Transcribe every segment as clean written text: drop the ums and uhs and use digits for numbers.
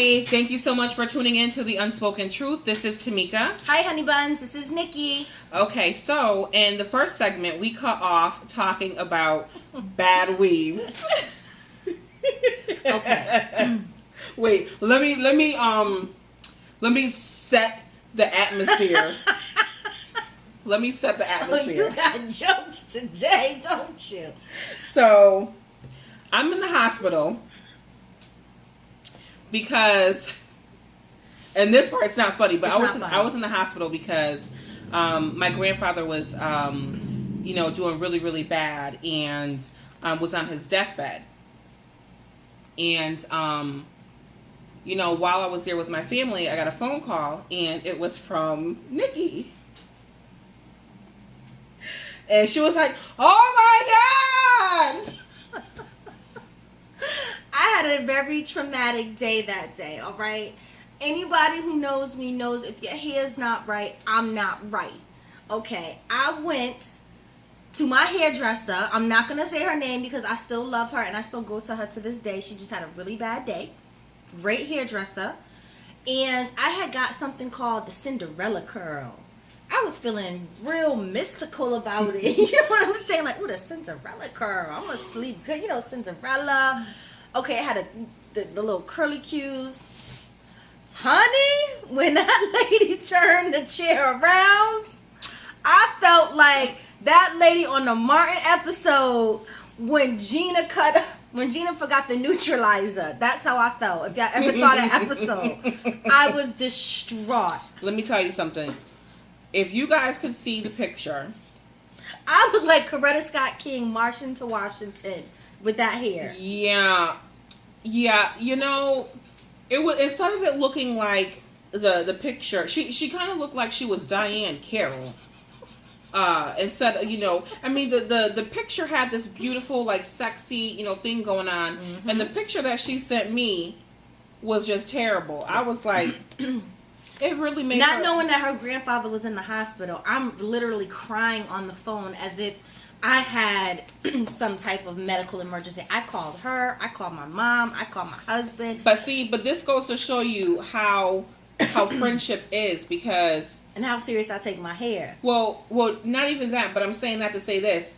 Hey, thank you so much for tuning in to The Unspoken Truth. This is Tamika. Hi, honey buns. This is Nikki. Okay, so in the first segment, we cut off talking about bad weaves. Okay. Wait, let me set the atmosphere. Let me set the atmosphere. Oh, you got jokes today, don't you? So, I'm in the hospital because, and this part's not funny, but I was in the hospital because my grandfather was, doing really, really bad and was on his deathbed. And, while I was there with my family, I got a phone call, and it was from Nikki. And she was like, oh my God! I had a very traumatic day that day, all right? Anybody who knows me knows if your hair's not right, I'm not right. Okay, I went to my hairdresser. I'm not going to say her name because I still love her and I still go to her to this day. She just had a really bad day. Great hairdresser. And I had got something called the Cinderella curl. I was feeling real mystical about it. You know what I'm saying? Like, ooh, the Cinderella curl. I'm going to sleep good. You know, Cinderella. Okay, it had the little curly cues. Honey, when that lady turned the chair around, I felt like that lady on the Martin episode when Gina forgot the neutralizer. That's how I felt. If y'all ever saw that episode, I was distraught. Let me tell you something. If you guys could see the picture, I look like Coretta Scott King marching to Washington with that hair. Yeah. It was, instead of it looking like the picture, she kind of looked like she was Diane Carroll. Instead of, the picture had this beautiful, like, sexy, thing going on. Mm-hmm. And the picture that she sent me was just terrible. I was like, it really made Not knowing that her grandfather was in the hospital, I'm literally crying on the phone as if I had some type of medical emergency. I called her, I called my mom, I called my husband. But this goes to show you how friendship is, because... And how serious I take my hair. Well, not even that, but I'm saying that to say this.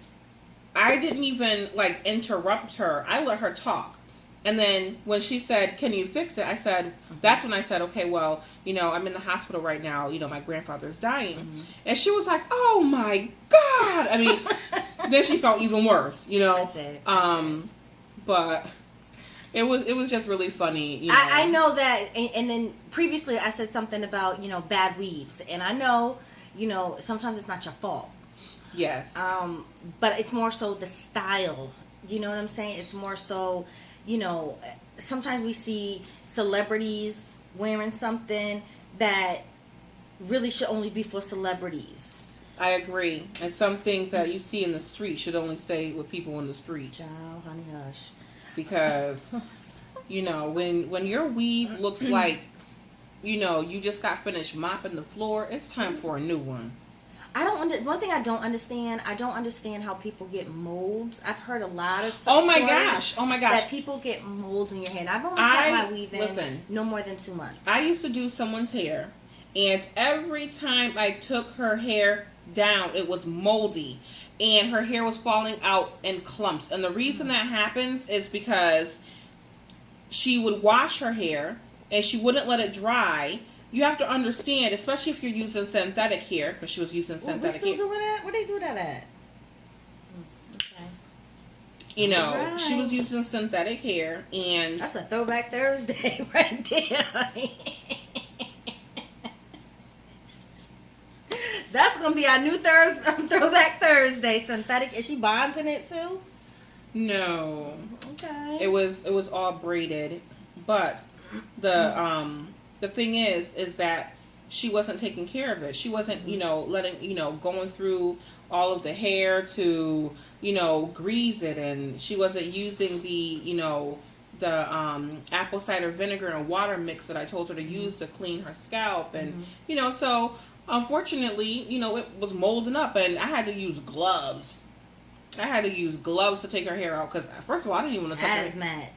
I didn't even, interrupt her. I let her talk. And then when she said, can you fix it? I said, that's when I said, okay, well, I'm in the hospital right now. My grandfather's dying. Mm-hmm. And she was like, oh my God. I mean, then she felt even worse, That's it. But it was just really funny. I know that. And then previously I said something about, bad weaves. And I know, sometimes it's not your fault. Yes. But it's more so the style. You know what I'm saying? It's more so... sometimes we see celebrities wearing something that really should only be for celebrities. I agree. And some things that you see in the street should only stay with people in the street. Child, honey, hush. Because, when your weave looks like, you just got finished mopping the floor, it's time for a new one. One thing I don't understand how people get molds. I've heard a lot of Oh my gosh. That people get molds in your hair. I've only had my weave in no more than 2 months. I used to do someone's hair, and every time I took her hair down, it was moldy, and her hair was falling out in clumps. And the reason that happens is because she would wash her hair, and she wouldn't let it dry. You have to understand, especially if you're using synthetic hair, because she was using synthetic hair. We're still doing that? Where they do that at? Okay. She was using synthetic hair, and... That's a throwback Thursday right there. That's going to be our new throwback Thursday. Synthetic. Is she bonding it too? No. Okay. It was all braided, but the thing is that she wasn't taking care of it. She wasn't, letting, going through all of the hair to, grease it, and she wasn't using the apple cider vinegar and water mix that I told her to use to clean her scalp, and so unfortunately, it was molding up, and I had to use gloves. I had to use gloves to take her hair out because, first of all, I didn't even want to touch her. Hazmat.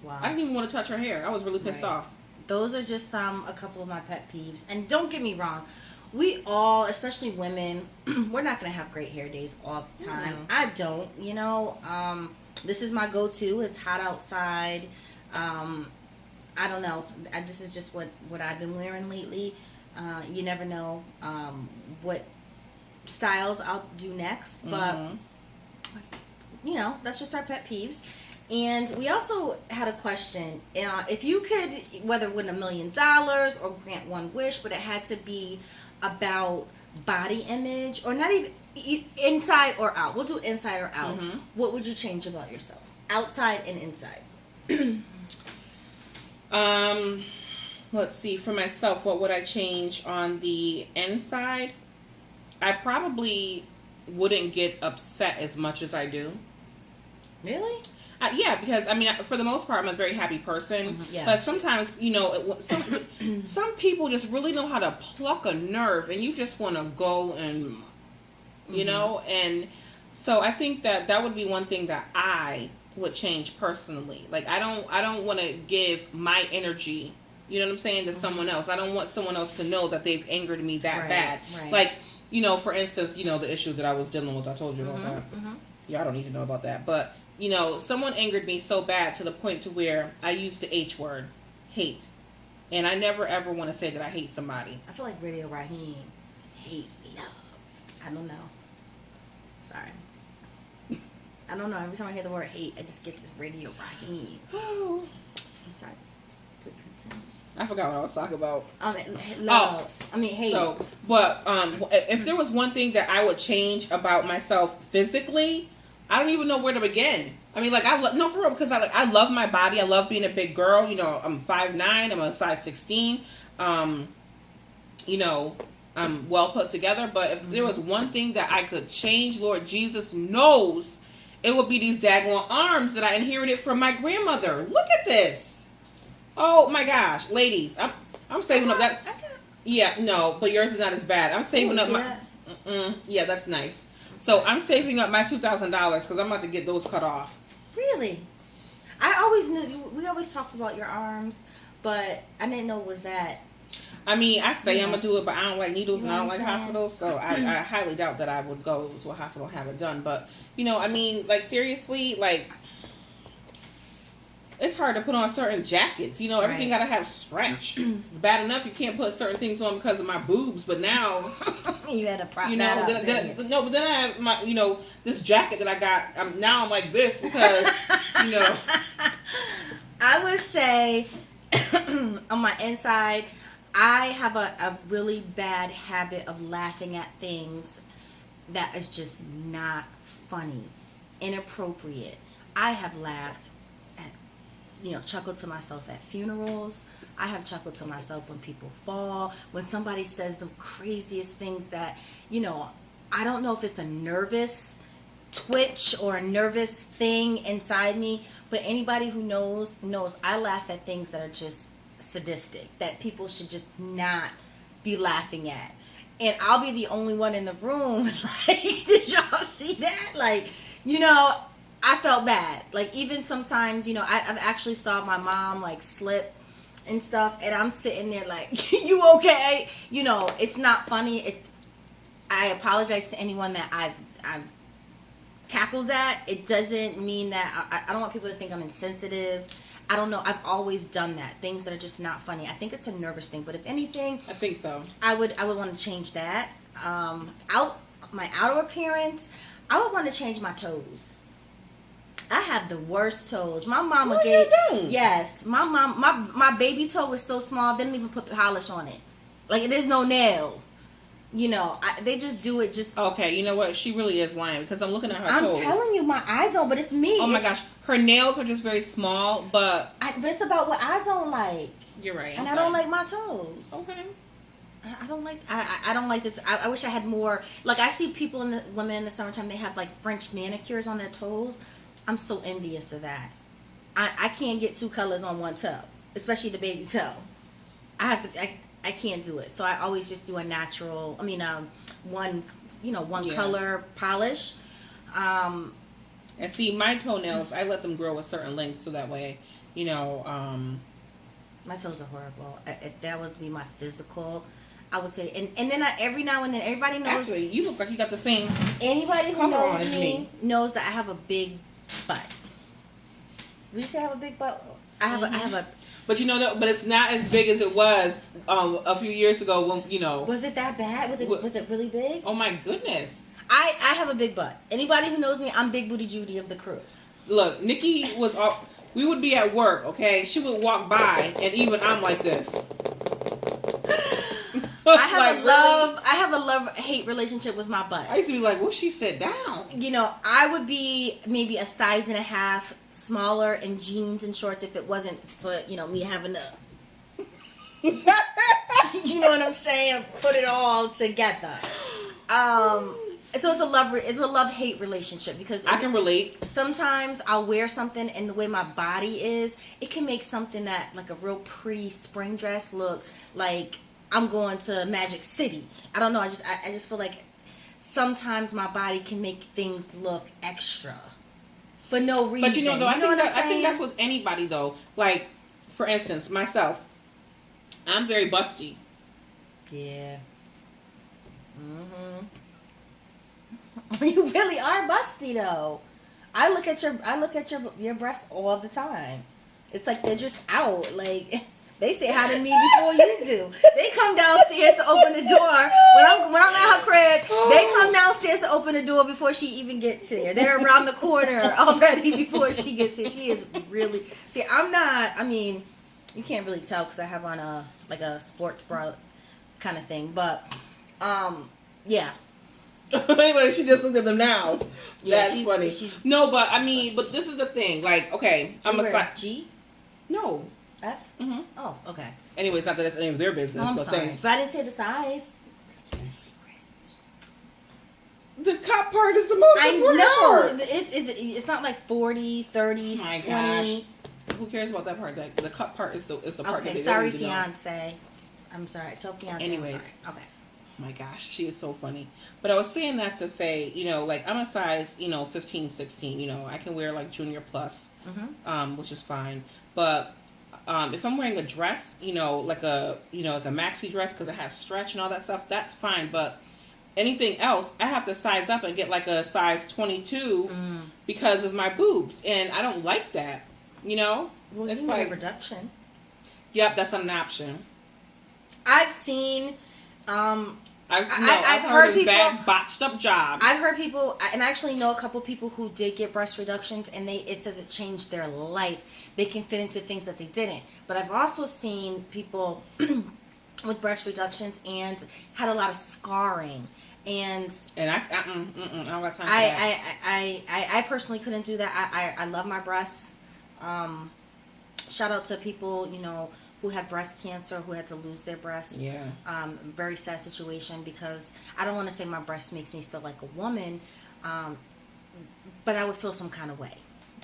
Wow. I didn't even want to touch her hair. I was really pissed off. Those are just a couple of my pet peeves. And don't get me wrong, we all, especially women, we're not going to have great hair days all the time. Mm-hmm. I don't, you know. This is my go-to. It's hot outside. I don't know. This is just what I've been wearing lately. You never know what styles I'll do next. But, you know, that's just our pet peeves. And we also had a question. If you could, whether win $1 million or grant one wish, but it had to be about body image, or not even inside or out. We'll do inside or out. Mm-hmm. What would you change about yourself? Outside and inside. Let's see. For myself, what would I change on the inside? I probably wouldn't get upset as much as I do. Really? Yeah, because I mean, for the most part, I'm a very happy person. Mm-hmm, yeah. But sometimes, you know, some people just really know how to pluck a nerve, and you just want to go and, you know, and so I think that would be one thing that I would change personally. Like, I don't want to give my energy, you know what I'm saying, to someone else. I don't want someone else to know that they've angered me that bad. Right. Like, you know, for instance, you know, the issue that I was dealing with, I told you about that. Yeah, I don't need to know about that, but. You know, someone angered me so bad to the point to where I used the H word, hate. And I never ever want to say that I hate somebody. I feel like Radio Raheem, hate, love. I don't know. Sorry. I don't know. Every time I hear the word hate, I just get this Radio Raheem. I'm sorry. Please continue. I forgot what I was talking about. Love. I mean, hate. So, but if there was one thing that I would change about myself physically, I don't even know where to begin. I mean, like, no, for real, because I love my body. I love being a big girl. You know, I'm 5'9". I'm a size 16. You know, I'm well put together. But if there was one thing that I could change, Lord Jesus knows, it would be these daggone arms that I inherited from my grandmother. Look at this. Oh my gosh, ladies, I'm saving up that. Yeah, no, but yours is not as bad. I'm saving up my. Yeah, that's nice. So I'm saving up my $2,000 because I'm about to get those cut off. Really? I always knew, we always talked about your arms, but I didn't know it was that. I mean, I say I'm going to do it, but I don't like needles and I don't like hospitals, so I highly doubt that I would go to a hospital and have it done. But, you know, I mean, like, seriously, like, it's hard to put on certain jackets. You know, everything got to have stretch. It's bad enough you can't put certain things on because of my boobs, but now... you had to prop you know, that up. No, but then I have my, you know, this jacket that I got. Now I'm like this because, you know. I would say on my inside, I have a really bad habit of laughing at things that is just not funny, inappropriate. I have laughed at, you know, chuckled to myself at funerals. I have chuckled to myself when people fall, when somebody says the craziest things that, you know, I don't know if it's a nervous twitch or a nervous thing inside me, but anybody who knows I laugh at things that are just sadistic, that people should just not be laughing at. And I'll be the only one in the room, like, did y'all see that? Like, you know, I felt bad. Like, even sometimes, you know, I've actually saw my mom, like, slip and stuff, and I'm sitting there like, you okay? You know, it's not funny. I apologize to anyone that I've cackled at. It doesn't mean that I don't want people to think I'm insensitive. I don't know. I've always done that. Things that are just not funny. I think it's a nervous thing, but if anything, I think so. I would want to change that. My outer appearance, I would want to change my toes. I have the worst toes. My mama gave. Yes, my mom. My baby toe was so small. They didn't even put polish on it. Like, there's no nail. You know, they just do it just. Okay, you know what? She really is lying because I'm looking at her toes. I'm telling you, my I don't. But it's me. Oh my gosh, her nails are just very small, but. But it's about what I don't like. You're right. And I don't like my toes. Okay. I don't like. I don't like this. I wish I had more. Like, I see people women in the summertime. They have like French manicures on their toes. I'm so envious of that. I can't get two colors on one toe, especially the baby toe. I can't do it. So I always just do a natural. I mean, one color polish. And see, my toenails, I let them grow a certain length so that way you know, My toes are horrible. If that was to be my physical, I would say, and then every now and then, everybody knows. Actually, you look like you got the same. Anybody who color on knows as me me. knows that I have a big butt. Would you say I have a big butt? I have a. But you know that, but it's not as big as it was a few years ago when you know. Was it that bad? Was it really big? Oh my goodness! I have a big butt. Anybody who knows me, I'm Big Booty Judy of the crew. Look, Nikki was all. We would be at work, okay? She would walk by, and even I'm like this. I have a love-hate relationship with my butt. I used to be like, "Will she sit down?" You know, I would be maybe a size and a half smaller in jeans and shorts if it wasn't for, you know, me having to, you know what I'm saying, put it all together. So it's a love-hate relationship because I can relate. Sometimes I'll wear something and the way my body is, it can make something that like a real pretty spring dress look like I'm going to Magic City. I don't know. I just feel like sometimes my body can make things look extra for no reason. But you know, though, I think that's with anybody though. Like, for instance, myself, I'm very busty. Yeah. Mhm. You really are busty though. I look at your breasts all the time. It's like they're just out. Like they say hi to me before you do. They come downstairs to open the door when I'm at her crib. They come downstairs to open the door before she even gets here. They're around the corner already before she gets here. She is really I'm not. I mean, you can't really tell because I have on a sports bra kind of thing, but yeah. Anyway, she just looked at them now. Yeah, That's funny. No, but I mean, but this is the thing. Like, okay, I'm a G. No. F. Mm-hmm. Oh, okay. Anyways, not that it's any of their business. Oh, I'm but sorry. thanks. But I didn't say the size. The cup part is the most important part. It's not like 40, 30, oh my 20. Gosh. Who cares about that part? The cup part is the part that okay, they sorry, don't need to fiance. I'm sorry. Tell fiance. Anyways. I'm sorry. Okay. Oh my gosh, she is so funny. But I was saying that to say, you know, like I'm a size, 15, 16. You know, I can wear like junior plus, which is fine. But if I'm wearing a dress, like a maxi dress because it has stretch and all that stuff, that's fine. But anything else, I have to size up and get like a size 22 because of my boobs, and I don't like that. Well, it's you like need a reduction. Yep, that's an option. I've seen. I've heard of people, bad botched up jobs. I've heard people, and I actually know a couple people who did get breast reductions, and it says it changed their life. They can fit into things that they didn't. But I've also seen people with breast reductions and had a lot of scarring. And I don't got time for that. I personally couldn't do that. I love my breasts. Shout out to people, who had breast cancer, who had to lose their breasts. Yeah. Very sad situation because I don't want to say my breast makes me feel like a woman, but I would feel some kind of way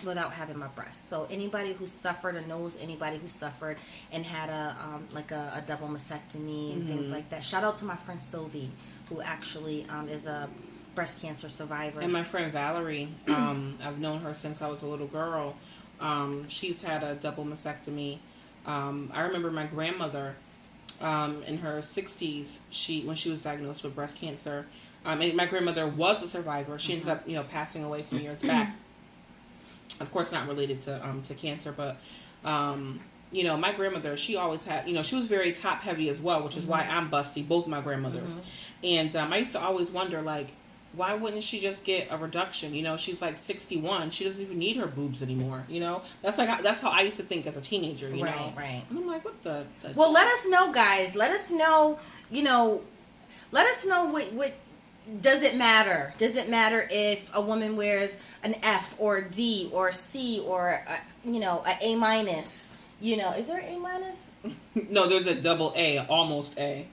without having my breasts. So anybody who suffered or knows anybody who suffered and had a double mastectomy and things like that. Shout out to my friend Sylvie, who actually is a breast cancer survivor. And my friend Valerie, I've known her since I was a little girl. She's had a double mastectomy. I remember my grandmother in her 60s, when she was diagnosed with breast cancer. And my grandmother was a survivor. She ended up, passing away some years back. Of course, not related to cancer, but my grandmother, she always had, she was very top heavy as well, which is why I'm busty. Both my grandmothers, and I used to always wonder, like, why wouldn't she just get a reduction? She's like 61. She doesn't even need her boobs anymore. That's how I used to think as a teenager. Right. And I'm like, what the? Well, let us know, guys. Let us know. Let us know what does it matter? Does it matter if a woman wears an F or a D or a C or a A minus? Is there an A minus? No, there's a double A, almost A.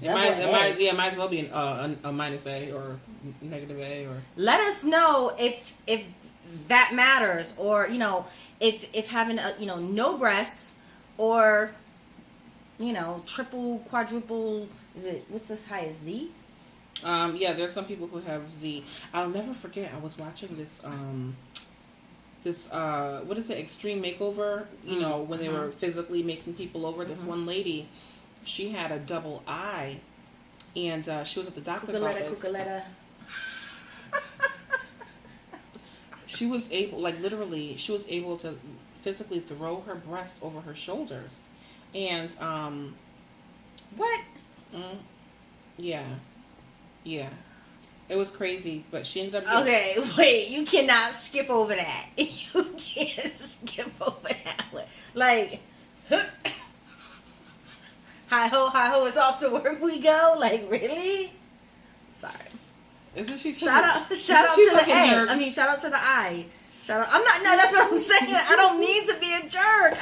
It might as well be a minus A or negative A or. Let us know if that matters, or if having no breasts or triple, quadruple. What's as high as Z? Yeah, there's some people who have Z. I'll never forget. I was watching this this what is it, extreme makeover, you know, when they were physically making people over. This one lady, she had a double eye, and she was at the doctor's office. She was able, like literally, she was able to physically throw her breast over her shoulders, and what? Yeah, it was crazy, but she ended up. Okay, wait, you cannot skip over that. You can't skip over that one. Like, hi ho, it's off to work we go. Like, really? Sorry. Isn't she? Shout out to the A. I mean, shout out to the I. Shout out. I'm not. No, that's what I'm saying. I don't mean to be a jerk.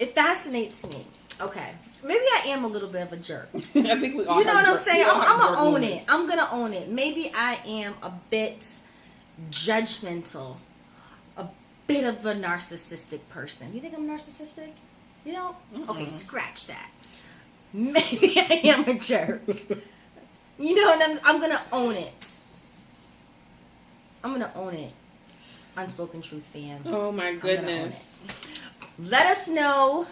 It fascinates me. Okay. Maybe I am a little bit of a jerk. I think we all. You know what I'm saying? I'm gonna own it. I'm gonna own it. Maybe I am a bit judgmental, a bit of a narcissistic person. You think I'm narcissistic? You know? Okay, scratch that. Maybe I am a jerk. You know what? I'm gonna own it. I'm gonna own it. Unspoken Truth fam. Oh my goodness. Let us know,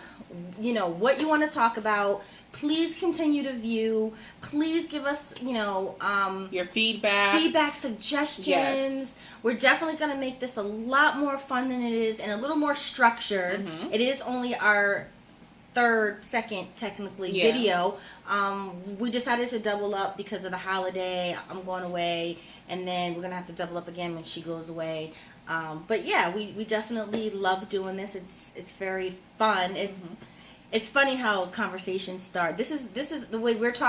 you know, what you want to talk about. Please continue to view. Please give us, you know, your feedback, suggestions. Yes. We're definitely going to make this a lot more fun than it is and a little more structured. It is only our second technically video. We decided to double up because of the holiday. I'm going away, and then we're going to have to double up again when she goes away. But yeah, we definitely love doing this. It's very fun. It's funny how conversations start. This is the way we're talking.